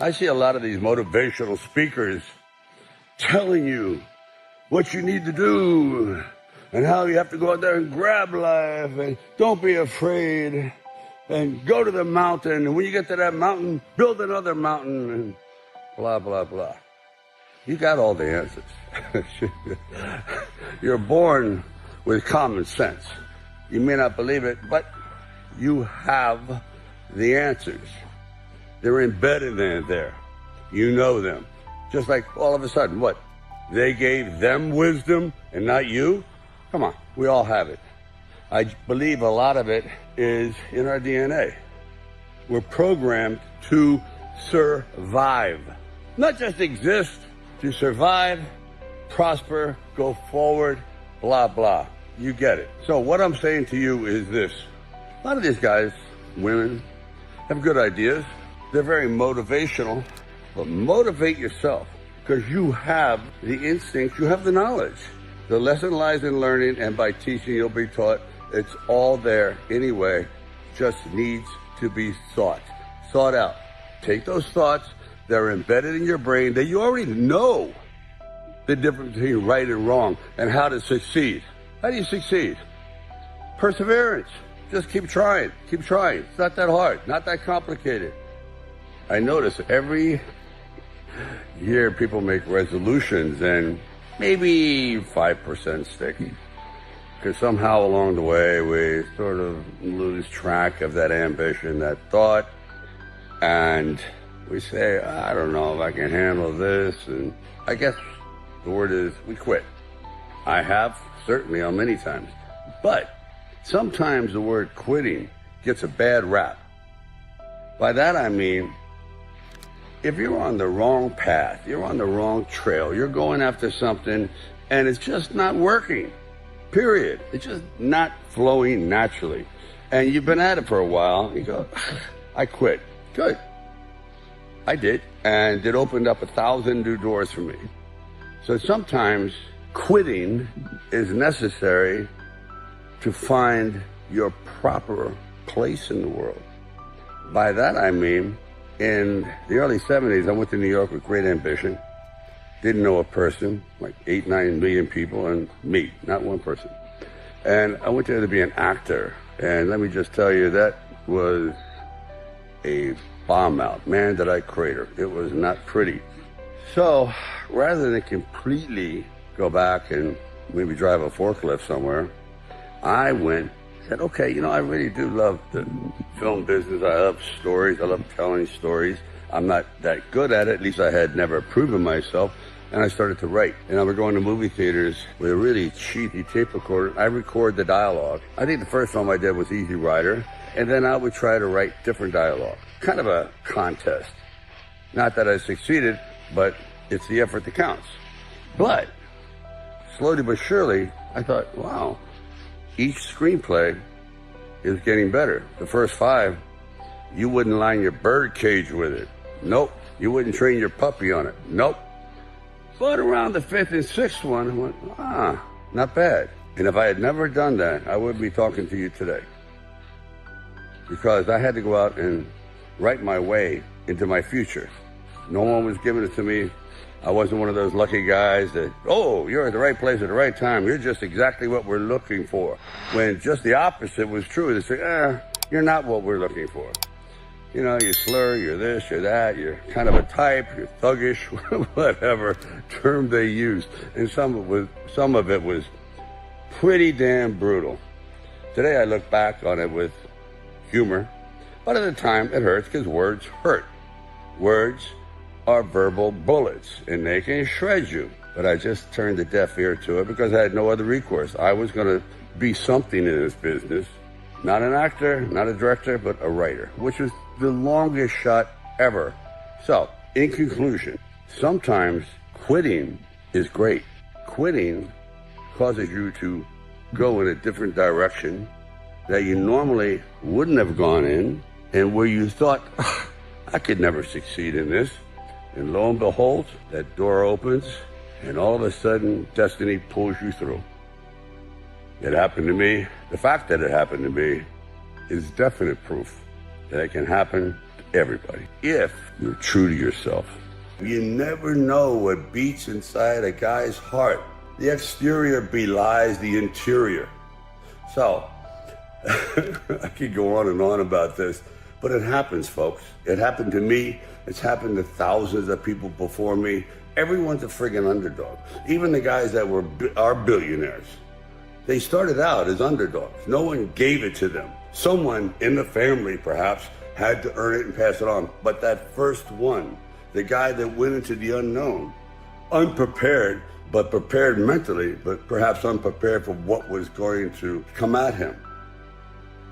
I see a lot of these motivational speakers telling you what you need to do and how you have to go out there and grab life and don't be afraid and go to the mountain. And when you get to that mountain, build another mountain and blah, blah, blah. You got all the answers. You're born with common sense. You may not believe it, but you have the answers. They're embedded in there. You know them. Just like all of a sudden, what? They gave them wisdom and not you? Come on, we all have it. I believe a lot of it is in our DNA. We're programmed to survive. Not just exist, to survive, prosper, go forward, blah, blah. You get it. So what I'm saying to you is this. A lot of these guys, women, have good ideas. They're very motivational, but motivate yourself because you have the instinct, you have the knowledge. The lesson lies in learning, and by teaching you'll be taught. It's all there anyway, just needs to be thought out. Take those thoughts, they're embedded in your brain, that you already know the difference between right and wrong and how to succeed. How do you succeed? Perseverance. Just keep trying. It's not that hard, not that complicated. I notice every year people make resolutions and maybe 5% stick. Because somehow along the way we sort of lose track of that ambition, that thought, and we say, I don't know if I can handle this, and I guess the word is we quit. I have, certainly on many times. But sometimes the word quitting gets a bad rap. By that I mean, if you're on the wrong path, you're on the wrong trail, you're going after something and it's just not working, period. It's just not flowing naturally. And you've been at it for a while, you go, I quit. Good. I did. And it opened up 1,000 new doors for me. So sometimes quitting is necessary to find your proper place in the world. By that I mean, in the early 70s, I went to New York with great ambition. Didn't know a person, like 8-9 million people, and me, not one person. And I went there to be an actor. And let me just tell you, that was a bomb out. Man, did I crater. It was not pretty. So rather than completely go back and maybe drive a forklift somewhere, I said, okay, I really do love the film business. I love stories. I love telling stories. I'm not that good at it. At least I had never proven myself. And I started to write. And I would go into movie theaters with a really cheapy tape recorder. I record the dialogue. I think the first film I did was Easy Rider. And then I would try to write different dialogue. Kind of a contest. Not that I succeeded, but it's the effort that counts. But slowly but surely, I thought, wow, each screenplay is getting better. The first 5, you wouldn't line your bird cage with it. Nope. You wouldn't train your puppy on it. Nope. But around the 5th and 6th one, I went, not bad. And if I had never done that, I wouldn't be talking to you today. Because I had to go out and write my way into my future. No one was giving it to me. I wasn't one of those lucky guys that, you're at the right place at the right time. You're just exactly what we're looking for. When just the opposite was true. They say, you're not what we're looking for. You slur, you're this, you're that, you're kind of a type, you're thuggish, whatever term they used. And some of it was pretty damn brutal. Today I look back on it with humor, but at the time it hurts because words hurt. Words are verbal bullets, and they can shred you. But I just turned a deaf ear to it because I had no other recourse. I was going to be something in this business. Not an actor, not a director, but a writer, which was the longest shot ever. So, in conclusion, sometimes quitting is great. Quitting causes you to go in a different direction that you normally wouldn't have gone in, and where you thought, I could never succeed in this. And lo and behold, that door opens, and all of a sudden, destiny pulls you through. It happened to me. The fact that it happened to me is definite proof that it can happen to everybody, if you're true to yourself. You never know what beats inside a guy's heart. The exterior belies the interior. So, I could go on and on about this, but it happens, folks. It happened to me. It's happened to thousands of people before me. Everyone's a friggin' underdog. Even the guys that are billionaires. They started out as underdogs. No one gave it to them. Someone in the family, perhaps, had to earn it and pass it on. But that first one, the guy that went into the unknown, unprepared, but prepared mentally, but perhaps unprepared for what was going to come at him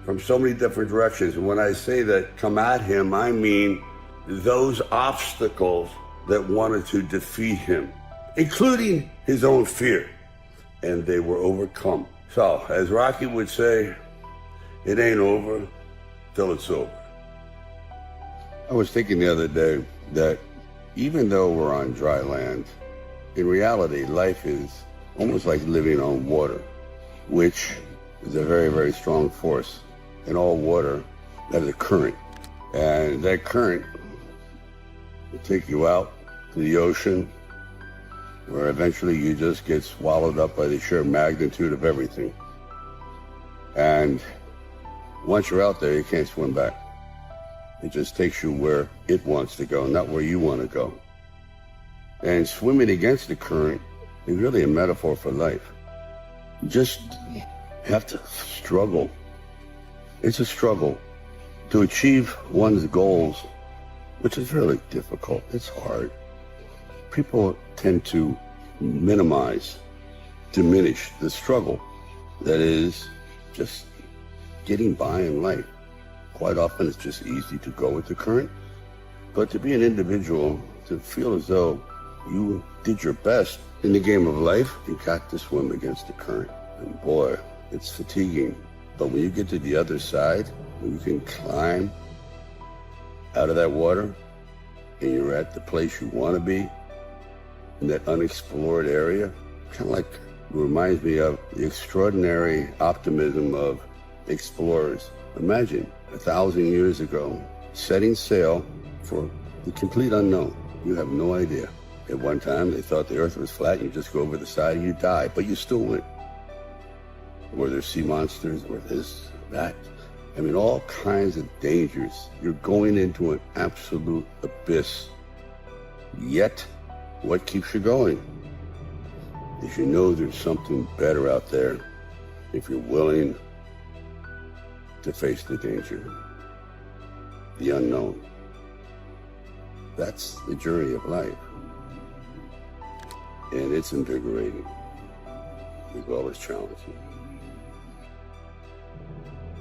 from so many different directions. And when I say that come at him, I mean those obstacles that wanted to defeat him, including his own fear, and they were overcome. So, as Rocky would say, it ain't over till it's over. I was thinking the other day that even though we're on dry land, in reality, life is almost like living on water, which is a very, very strong force. In all water, that is a current. And that current will take you out to the ocean, where eventually you just get swallowed up by the sheer magnitude of everything. And once you're out there, you can't swim back. It just takes you where it wants to go, not where you want to go. And swimming against the current is really a metaphor for life. You just have to struggle. It's a struggle to achieve one's goals, which is really difficult. It's hard. People tend to minimize, diminish the struggle that is just getting by in life. Quite often it's just easy to go with the current, but to be an individual, to feel as though you did your best in the game of life, you got to swim against the current. And boy, it's fatiguing. But when you get to the other side, when you can climb out of that water and you're at the place you want to be, in that unexplored area, kind of like reminds me of the extraordinary optimism of explorers. Imagine 1,000 years ago, setting sail for the complete unknown. You have no idea. At one time, they thought the earth was flat and you just go over the side and you die, but you still went. Were there sea monsters? Were this, that? I mean, all kinds of dangers. You're going into an absolute abyss. Yet, what keeps you going? Is you know there's something better out there if you're willing to face the danger, the unknown. That's the journey of life. And it's invigorating with all its challenges.